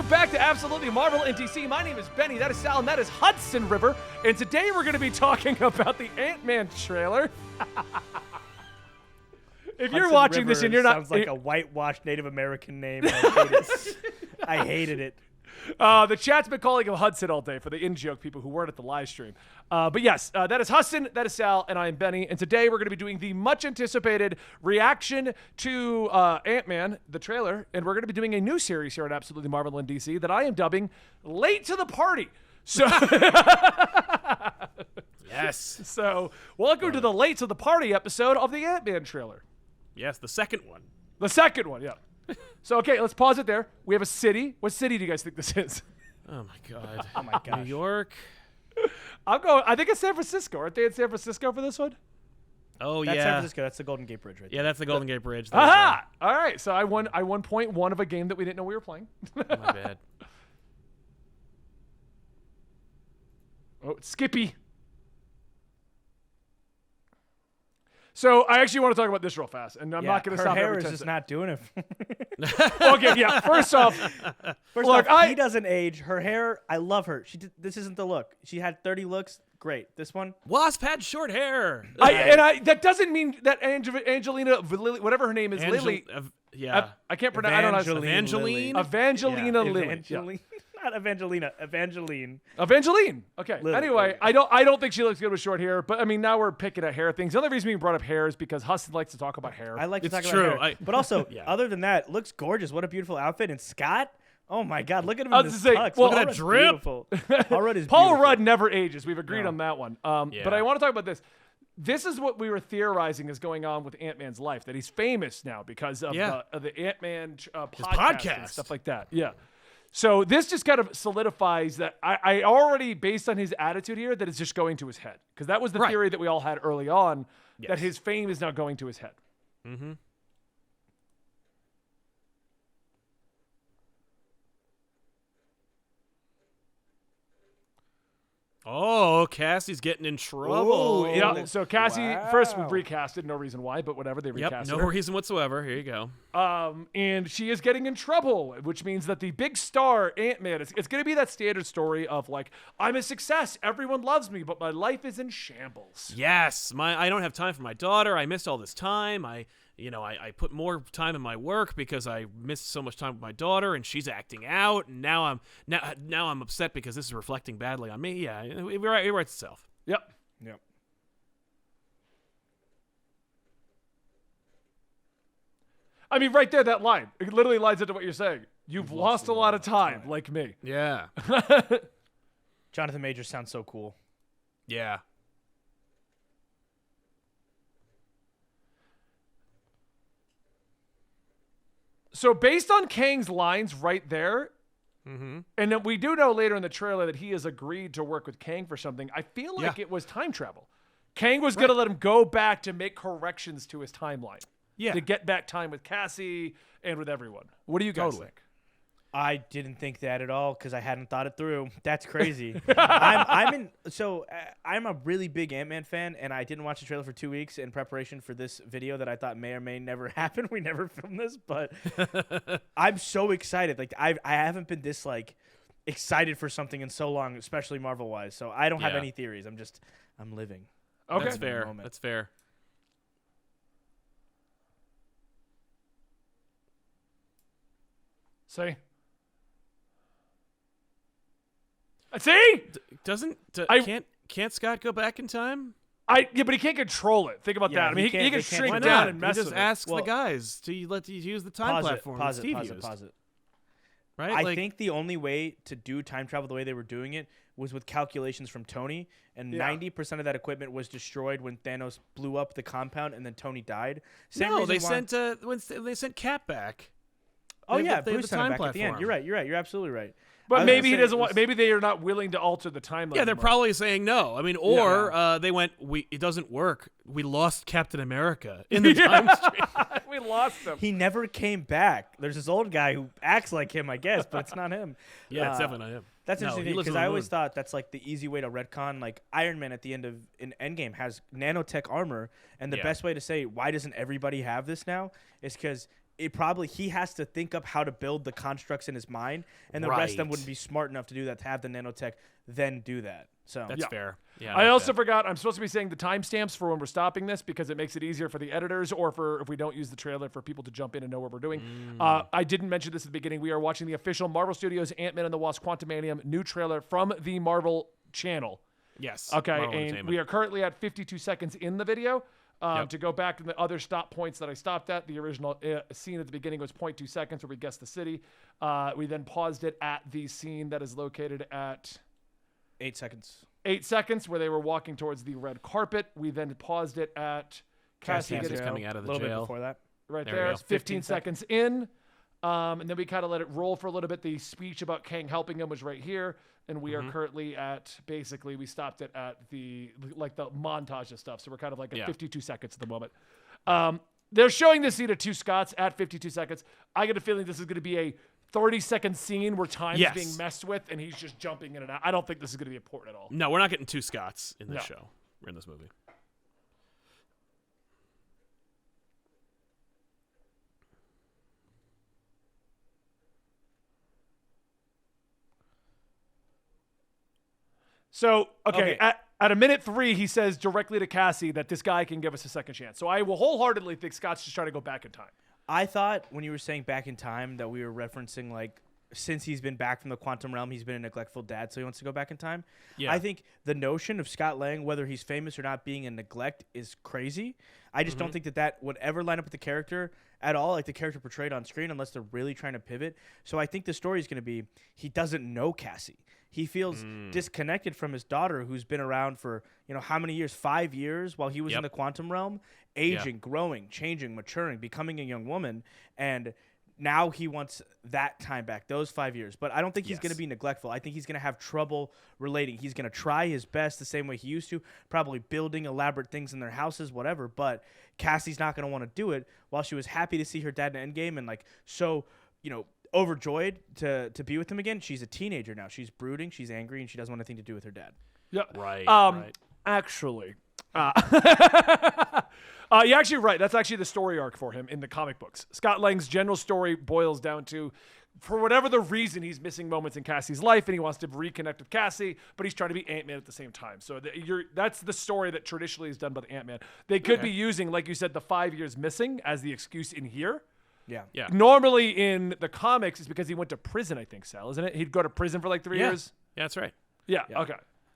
welcome back to Absolutely Marvel NTC. My name is Benny, that is Sal, and that is Hudson River. And today we're going to be talking about the Ant-Man trailer. If you're watching River this and you're not... sounds like a whitewashed Native American name. And I hate it. I hated it. The chat's been calling him Hudson all day for the in-joke people who weren't at the live stream. But yes, that is Hudson, that is Sal, and I am Benny. And today we're going to be doing the much-anticipated reaction to Ant-Man, the trailer. And we're going to be doing a new series here at Absolutely Marvel and DC that I am dubbing Late to the Party. So... Yes. So, welcome to the Late to the Party episode of the Ant-Man trailer. Yes, the second one. The second one, yeah. So, okay, let's pause it there. We have a city. What city do you guys think this is? Oh my god. Oh my gosh. New York. I think it's San Francisco. Aren't they in San Francisco for this one? Oh That's yeah. San Francisco. That's the Golden Gate Bridge right there. Yeah, that's the Golden Gate Bridge. There's Aha! All right, so I won point one of a game that we didn't know we were playing. my bad. Oh, it's Skippy. So I actually want to talk about this real fast, and I'm not going to her stop hair every is 10 just seconds. not doing it. Okay, yeah. First off, look, he doesn't age. Her hair, I love her. This isn't the look. She had 30 looks. Great. This one, Wasp had short hair. that doesn't mean that Angelina, whatever her name is, Lily. Yeah. I can't pronounce. I don't know. Evangeline? Evangelina Lilly. Evangeline. Not Evangelina. Evangeline. Evangeline. Okay. Lily. Anyway, I don't think she looks good with short hair, but I mean now we're picking at hair things. The only reason we brought up hair is because Hudson likes to talk about hair. I like to It's talk true. about hair. But also, Yeah. other than that, looks gorgeous. What a beautiful outfit. And Scott, oh my God, look at him I in was this to say, tux. well, Paul that Rudd's drip. beautiful. Paul Rudd is Paul beautiful. Rudd never ages. We've agreed No. on that one. Yeah. But I want to talk about this. This is what we were theorizing is going on with Ant-Man's life, that he's famous now because of the Ant-Man podcast and stuff like that. Yeah. So this just kind of solidifies that I already, based on his attitude here, that it's just going to his head. Because that was the theory that we all had early on, that his fame is now going to his head. Mm-hmm. Oh, Cassie's getting in trouble. Ooh, Yeah. So Cassie, first we Wow. recasted, no reason why, but whatever, they Yep, recasted no her. reason whatsoever. Here you go. And she is getting in trouble, which means that the big star Ant-Man, it's going to be that standard story of like, I'm a success, everyone loves me, but my life is in shambles. Yes, I don't have time for my daughter. I missed all this time. I put more time in my work because I missed so much time with my daughter, and she's acting out. And now I'm upset because this is reflecting badly on me. Yeah, it writes itself. Yep. Yep. I mean, right there, that line, it literally lines into what you're saying. You've lost a lot of time, like me. Yeah, Jonathan Majors sounds so cool. yeah. So based on Kang's lines right there, and then we do know later in the trailer that he has agreed to work with Kang for something, I feel like it was time travel. Kang was going to let him go back to make corrections to his timeline. Yeah. To get back time with Cassie and with everyone. What do you guys think? I didn't think that at all because I hadn't thought it through. That's crazy. I'm a really big Ant-Man fan, and I didn't watch the trailer for 2 weeks in preparation for this video that I thought may or may never happen. We never filmed this, but I'm so excited. Like I haven't been this like excited for something in so long, especially Marvel-wise. So I don't have any theories. I'm living. Okay. That's fair. Moment. That's fair. See? See? Can't Scott go back in time? Yeah, but he can't control it. Think about Yeah, that. I mean, he they can can't. shrink Why down not? and mess he just with it. asks Well, the guys to use the time platform that Pause Steve it. used. Pause it. Right? I Like, think the only way to do time travel the way they were doing it was with calculations from Tony, and 90% of that equipment was destroyed when Thanos blew up the compound and then Tony died. no, they sent Cap back. Oh They yeah, have the Bruce sent him time back at the end. platform. You're right. You're absolutely right. I But was maybe gonna he say doesn't it want. was- Maybe they are not willing to alter the timeline. Yeah, they're anymore. probably saying no. I mean, or they went, it doesn't work. We lost Captain America in the time stream. we lost him. He never came back. There's this old guy who acts like him, I guess, but it's not him. Yeah, it's definitely not him. That's No, interesting he lives because on I the always moon. thought that's like the easy way to retcon. Like Iron Man at the end of in Endgame has nanotech armor, and the Yeah. best way to say why doesn't everybody have this now is because he has to think up how to build the constructs in his mind, and the rest of them wouldn't be smart enough to do that, to have the nanotech then do that. So that's fair. Yeah, I also forgot, I'm supposed to be saying the timestamps for when we're stopping this because it makes it easier for the editors or for if we don't use the trailer for people to jump in and know what we're doing. I didn't mention this at the beginning. We are watching the official Marvel Studios Ant-Man and the Wasp Quantumanium new trailer from the Marvel channel. Yes. Okay, and we are currently at 52 seconds in the video. To go back to the other stop points that I stopped at, the original scene at the beginning was 0.2 seconds where we guessed the city. We then paused it at the scene that is located at 8 seconds. 8 seconds where they were walking towards the red carpet. We then paused it at Cassie coming out of the jail. A little jail. bit before that. Right there. It's 15 seconds in. And then we kind of let it roll for a little bit. The speech about Kang helping him was right here. And we are currently at, basically, we stopped it at the montage of stuff. So we're kind of like at 52 seconds at the moment. They're showing this scene of two Scotts at 52 seconds. I get a feeling this is going to be a 30-second scene where time's being messed with and he's just jumping in and out. I don't think this is going to be important at all. No, we're not getting two Scotts in this show. We're in this movie. So, okay. At a minute 3, he says directly to Cassie that this guy can give us a second chance. So I will wholeheartedly think Scott's just trying to go back in time. I thought when you were saying back in time that we were referencing, like, since he's been back from the quantum realm, he's been a neglectful dad, so he wants to go back in time. Yeah. I think the notion of Scott Lang, whether he's famous or not, being in neglect is crazy. I just don't think that would ever line up with the character at all, like the character portrayed on screen, unless they're really trying to pivot. So I think the story is going to be he doesn't know Cassie. He feels disconnected from his daughter, who's been around for, how many years? 5 years while he was in the quantum realm, aging, growing, changing, maturing, becoming a young woman. And now he wants that time back, those 5 years. But I don't think he's going to be neglectful. I think he's going to have trouble relating. He's going to try his best the same way he used to, probably building elaborate things in their houses, whatever. But Cassie's not going to want to do it while she was happy to see her dad in Endgame and, overjoyed to be with him again. She's a teenager now. She's brooding, she's angry, and she doesn't want anything to do with her dad. Yeah. Right. Actually, you're actually right. That's actually the story arc for him in the comic books. Scott Lang's general story boils down to, for whatever the reason, he's missing moments in Cassie's life and he wants to reconnect with Cassie, but he's trying to be Ant-Man at the same time. So that's the story that traditionally is done by the Ant-Man. They could be using, like you said, the 5 years missing as the excuse in here. Yeah. Normally in the comics, it's because he went to prison, I think, Sal, isn't it? He'd go to prison for like 3 years. Yeah, that's right. Yeah. Okay.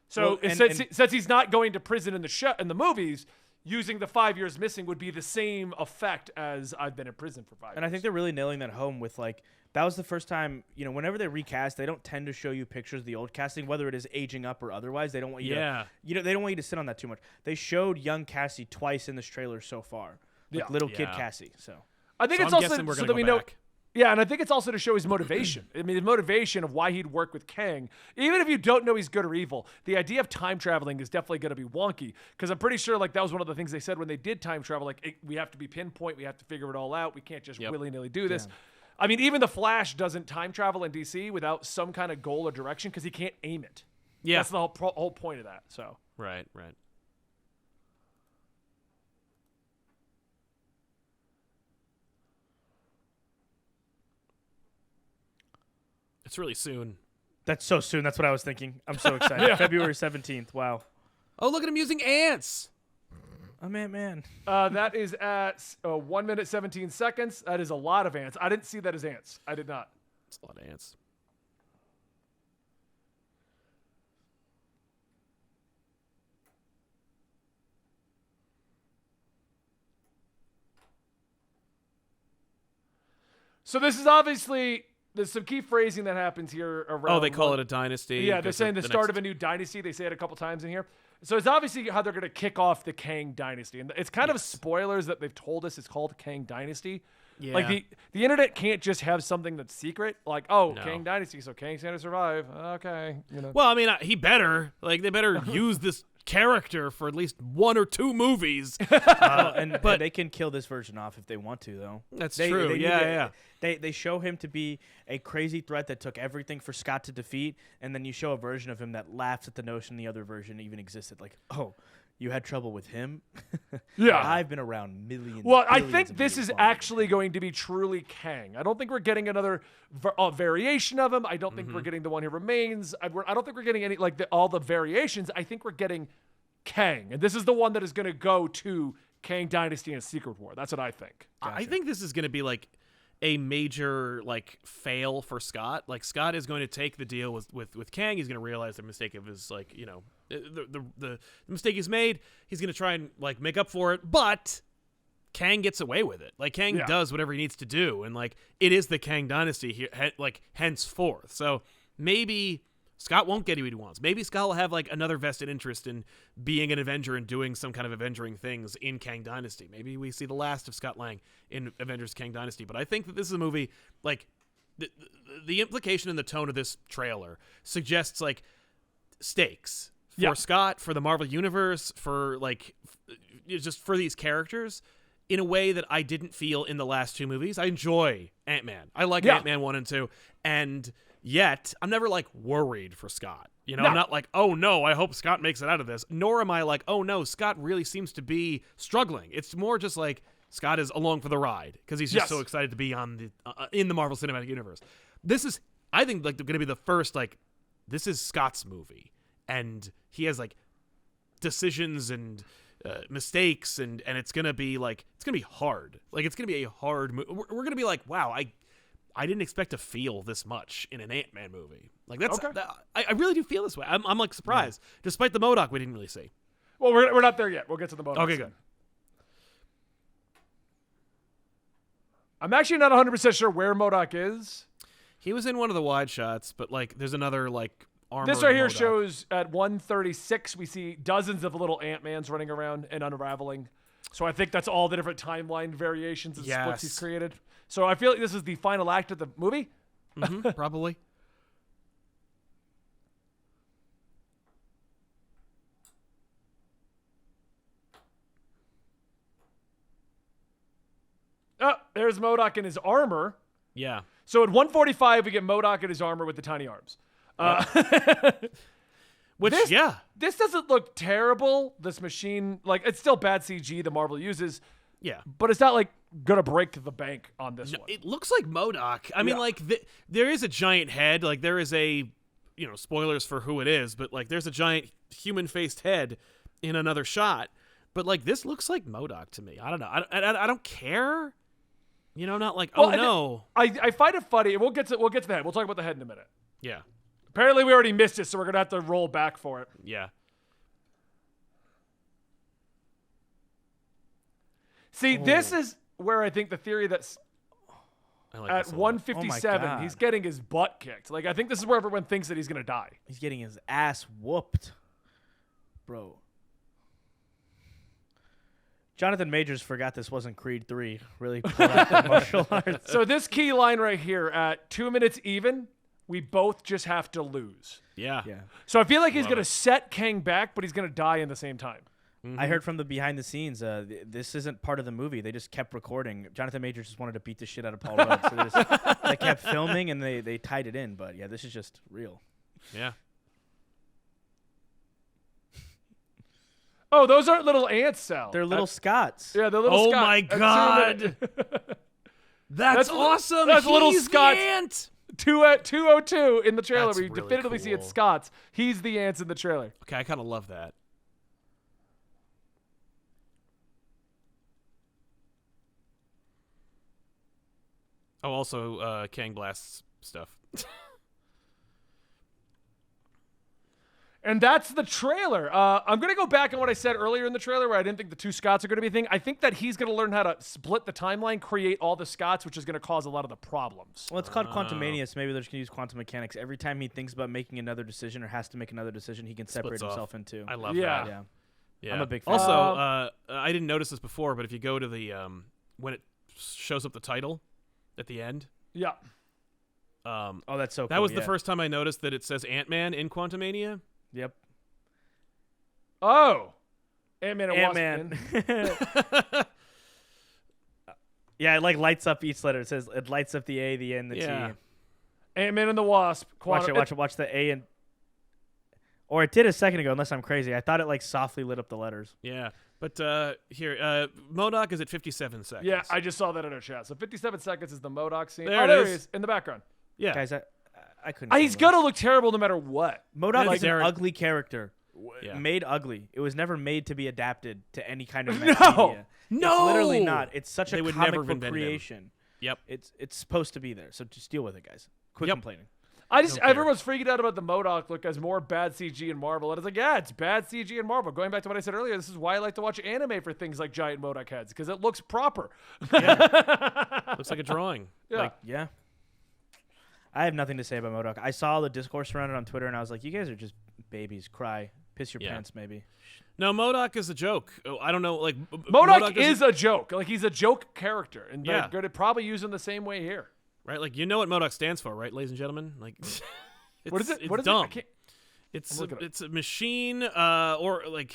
So since he's not going to prison in the movies, using the 5 years missing would be the same effect as I've been in prison for 5 years. And I think they're really nailing that home with, like, that was the first time, whenever they recast, they don't tend to show you pictures of the old casting, whether it is aging up or otherwise. They don't want you to, they don't want you to sit on that too much. They showed young Cassie twice in this trailer so far, little kid Cassie. So I think it's also so that we know. Yeah, and I think it's also to show his motivation. I mean, the motivation of why he'd work with Kang. Even if you don't know he's good or evil, the idea of time traveling is definitely going to be wonky. Because I'm pretty sure, like, that was one of the things they said when they did time travel. Like, we have to be pinpoint. We have to figure it all out. We can't just willy-nilly do this. I mean, even the Flash doesn't time travel in DC without some kind of goal or direction because he can't aim it. Yeah, that's the whole point of that. So right. It's really soon. That's so soon. That's what I was thinking. I'm so excited. February 17th. Wow. Oh, look at him using ants. I'm Ant-Man. That is at 1 minute 17 seconds. That is a lot of ants. I didn't see that as ants. I did not. It's a lot of ants. So this is obviously... There's some key phrasing that happens here around. Oh, they call it a dynasty. Yeah, they're saying the start of a new dynasty. They say it a couple times in here. So it's obviously how they're going to kick off the Kang dynasty. And it's kind of spoilers that they've told us it's called Kang dynasty. Yeah. Like the internet can't just have something that's secret. Like, Kang dynasty, so Kang's going to survive. Okay. Well, I mean, he better. Like, they better use this character for at least 1 or 2 movies. But they can kill this version off if they want to, though. That's true. They show him to be a crazy threat that took everything for Scott to defeat, and then you show a version of him that laughs at the notion the other version even existed. Like, You had trouble with him? Yeah. I've been around millions. Well, I think this is actually going to be truly Kang. I don't think we're getting another variation of him. I don't think we're getting the one who remains. I don't think we're getting any all the variations. I think we're getting Kang. And this is the one that is going to go to Kang Dynasty and Secret War. That's what I think. Gotcha. I think this is going to be like a major fail for Scott. Like Scott is going to take the deal with Kang. He's going to realize the mistake of his the mistake he's made. He's going to try and make up for it, but Kang gets away with it. Like Kang does whatever he needs to do, and it is the Kang Dynasty here, henceforth. So maybe Scott won't get what he wants. Maybe Scott will have another vested interest in being an Avenger and doing some kind of Avengering things in Kang Dynasty. Maybe we see the last of Scott Lang in Avengers Kang Dynasty. But I think that this is a movie, the implication and the tone of this trailer suggests stakes for Scott, for the Marvel Universe, for just for these characters in a way that I didn't feel in the last two movies. I enjoy Ant-Man. I like Ant-Man 1 and 2, and yet I'm never worried for Scott. I'm not oh no, I hope Scott makes it out of this. Nor am I oh no, Scott really seems to be struggling. It's more just Scott is along for the ride because he's just so excited to be on the in the Marvel Cinematic Universe. This is, I think, going to be the first this is Scott's movie, and he has decisions and mistakes, and it's gonna be it's gonna be hard. It's gonna be a hard movie. We're gonna be wow, I didn't expect to feel this much in an Ant-Man movie. I really do feel this way. I'm surprised, despite the Modok we didn't really see. Well, we're not there yet. We'll get to the Modok. Okay, good. I'm actually not 100% sure where Modok is. He was in one of the wide shots, but there's another armor. This right here Modok shows at 136 we see dozens of little Ant-Mans running around and unraveling. So I think that's all the different timeline variations and splits he's created. So I feel like this is the final act of the movie. Probably. Oh, there's Modok in his armor. Yeah. So at 145 we get Modok in his armor with the tiny arms. Which, this doesn't look terrible. This machine, it's still bad CG the Marvel uses. Yeah. But it's not gonna break the bank on this one. It looks like MODOK. I mean, there is a giant head. There is a, spoilers for who it is, but there's a giant human-faced head in another shot. But this looks like MODOK to me. I don't know. I don't care. Not no. I find it funny. We'll get to the head. We'll talk about the head in a minute. Yeah. Apparently we already missed it, so we're gonna have to roll back for it. Yeah. See, this is where I think the theory that's at 157, he's getting his butt kicked. I think this is where everyone thinks that he's going to die. He's getting his ass whooped. Bro. Jonathan Majors forgot this wasn't Creed 3. Really pulled out the martial arts. So this key line right here, at 2 minutes even, we both just have to lose. Yeah. So I feel like he's going to set Kang back, but he's going to die in the same time. I heard from the behind the scenes, this isn't part of the movie. They just kept recording. Jonathan Majors just wanted to beat the shit out of Paul Rudd. So they kept filming and they tied it in. But yeah, this is just real. Yeah. Oh, those aren't little ants, Sal. They're little Scots. Yeah, they're little Scots. Oh my God. That's awesome. That's little Scots. The ant. 202 in the trailer. That's We really definitively see cool. it's Scots. He's the ants in the trailer. Okay, I kind of love that. Oh, also, Kang blasts stuff. And that's the trailer. I'm going to go back on what I said earlier in the trailer where I didn't think the two Scots are going to be a thing. I think that he's going to learn how to split the timeline, create all the Scots, which is going to cause a lot of the problems. Well, it's called Quantumania, so maybe they're just going to use quantum mechanics. Every time he thinks about making another decision or has to make another decision, he can separate himself into. I love that. Yeah. I'm a big fan. Also, I didn't notice this before, but if you go to the when it shows up the title at the end. Yeah. Oh, that's so cool. That was the first time I noticed that it says Ant-Man in Quantumania. Yep. Oh. Ant-Man and Wasp. Yeah, it lights up each letter. It lights up the A, the N, the T. Ant-Man and the Wasp. Watch the A and... Or it did a second ago, unless I'm crazy. I thought it like softly lit up the letters. Yeah. But here, Modok is at 57 seconds. Yeah, I just saw that in our chat. So 57 seconds is the Modok scene. There it there is. he is in the background. Yeah. Guys, I couldn't. He's going to look terrible no matter what. Modok is an Derek. ugly character. Yeah. Made ugly. It was never made to be adapted to any kind of No. media. No. It's literally not. It's such They a would comic never have book invented him. creation. Yep. It's supposed to be there. So just deal with it, guys. Quit Yep. complaining. Everyone's freaking out about the Modok look as more bad CG in Marvel. And it's like, yeah, it's bad CG in Marvel. Going back to what I said earlier, this is why I like to watch anime for things like giant Modok heads, because it looks proper. Looks like a drawing. Yeah. Like, Yeah. I have nothing to say about Modok. I saw the discourse around it on Twitter, and I was like, you guys are just babies. Cry. Piss your pants, maybe. no, Modok is a joke. Oh, I don't know. Like Modok is a joke. Like, he's a joke character. And Yeah. they're going to probably use him the same way here. right. Like, you know what Modok stands for, right, ladies and gentlemen? Like, What is it? It's What is dumb. it? I can't. It's looking it up. it's a machine, or like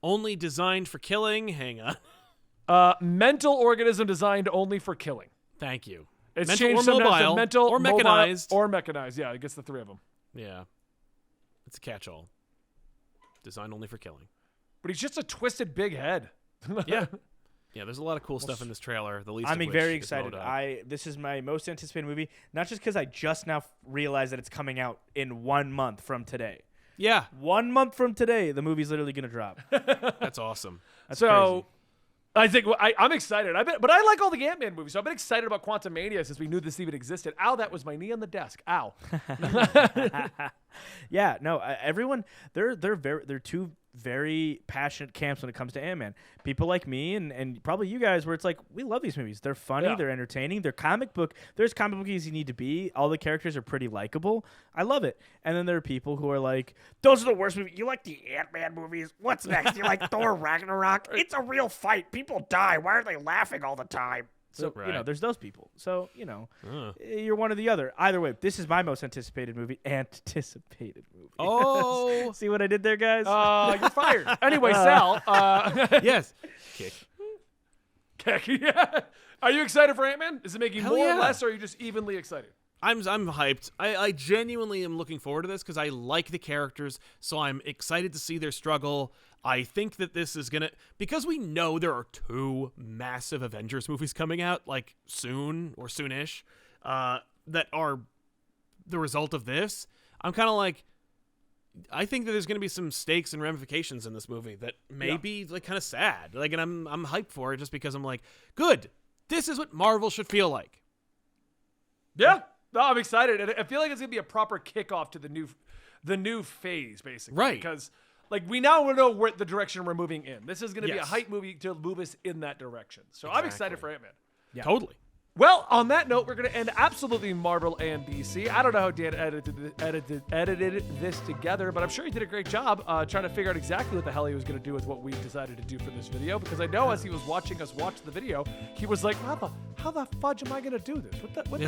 only designed for killing. Hang on. Mental organism designed only for killing. Thank you. It's Mental changed or sometimes to mobile, mental, or mobile, mechanized. or mechanized. Yeah, it gets the three of them. Yeah. It's a catch-all. Designed only for killing. But he's just a twisted big head. Yeah. Yeah, there's a lot of cool stuff in this trailer. The least I'm of which very is excited. Modok. This is my most anticipated movie, not just because I just now realized that it's coming out in 1 month from today. Yeah, 1 month from today, the movie's literally going to drop. that's awesome. That's So crazy. I think I'm excited. But I like all the Ant-Man movies, so I've been excited about Quantumania since we knew this even existed. Ow, that was my knee on the desk. Ow. Yeah, no, everyone they're two very passionate camps when it comes to Ant-Man. People like me and probably you guys, where it's like we love these movies. They're funny, Yeah. they're entertaining, they're comic book. There's comic book as you need to be. All the characters are pretty likable. I love it. And then there are people who are like, those are the worst movies. You like the Ant-Man movies? What's next? You like Thor Ragnarok? It's a real fight. People die. Why are they laughing all the time? So, Right. there's those people. So, you're one or the other. Either way, this is my most anticipated movie. Oh. See what I did there, guys? You're fired. Anyway, Sal. Yes. Kick. Yeah. Are you excited for Ant-Man? Is it making Hell more yeah. or less, or are you just evenly excited? I'm hyped. I genuinely am looking forward to this because I like the characters, so I'm excited to see their struggle. I think that this is gonna, because we know there are 2 massive Avengers movies coming out like soon or soonish, that are the result of this. I'm kind of like, I think that there's gonna be some stakes and ramifications in this movie that may be like kind of sad. Like, and I'm hyped for it just because I'm like, good. This is what Marvel should feel like. Yeah. No, I'm excited. And I feel like it's going to be a proper kickoff to the new phase, basically. Right. Because, like, we now know where the direction we're moving in. This is going to be a Yes. hype movie to move us in that direction. So I'm excited Exactly. for Ant-Man. Yeah. Totally. Well, on that note, we're going to end absolutely Marvel and DC. I don't know how Dan edited this together, but I'm sure he did a great job trying to figure out exactly what the hell he was going to do with what we decided to do for this video. Because I know as he was watching us watch the video, he was like, how the fudge am I going to do this? What?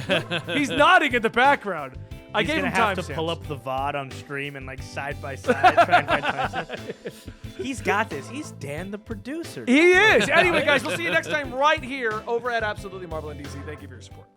He's nodding in the background. I He's gave gonna him have time to pull up the VOD on stream and like side by side try and find timestamps. He's got this. He's Dan the producer. He is. Anyway, guys, we'll see you next time right here over at Absolutely Marvel and DC. Thank you for your support.